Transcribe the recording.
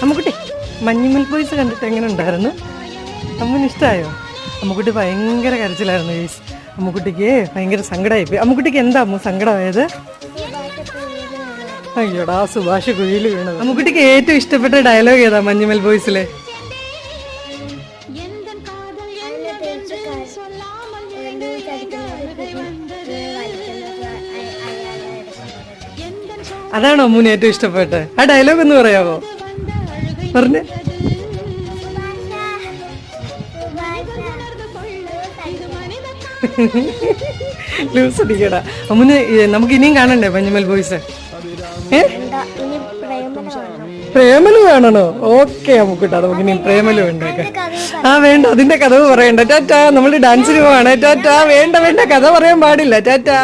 Ammukutty Manjummel boys കണ്ടിട്ട് എങ്ങനെ ഉണ്ടായിരുന്നു? അമ്മുന് ഇഷ്ടമായോ? അമ്മുക്കുട്ടി ഭയങ്കര കരച്ചിലായിരുന്നു ഗൈസ്. അമ്മുക്കുട്ടിക്ക് ഭയങ്കര സങ്കടമായിപ്പോയി. അമ്മുക്കുട്ടിക്ക് എന്താ അമ്മു സങ്കടമായത്? അയ്യോടാ സുഭാഷ് കുഴിയിൽ വീണത്. അമ്മുക്കുട്ടിക്ക് ഏറ്റവും ഇഷ്ടപ്പെട്ട ഡയലോഗ് ഏതാ മഞ്ഞുമൽ ബോയ്സിലെ? അതാണോ അമ്മൂന് ഏറ്റവും ഇഷ്ടപ്പെട്ടെ? ആ ഡയലോഗ് ഒന്ന് പറയാമോ? പറഞ്ഞേ. ലൂസ് അടിക്കടാ അമ്മുന്. നമുക്ക് ഇനിയും കാണണ്ടേ മഞ്ഞുമൽ ബോയ്സ്? പ്രേമലു കാണണോ? ഓക്കെ അമ്മുക്കുട്ടാ, നമുക്ക് ഇനി പ്രേമലു വേണ്ടേക്കെ. വേണ്ട, അതിന്റെ കഥ പറയണ്ട. ടാറ്റാ, നമ്മള് ഡാൻസിന് പോവാണ്. ടാറ്റാ. വേണ്ട കഥ പറയാൻ പാടില്ല. ടാറ്റാ.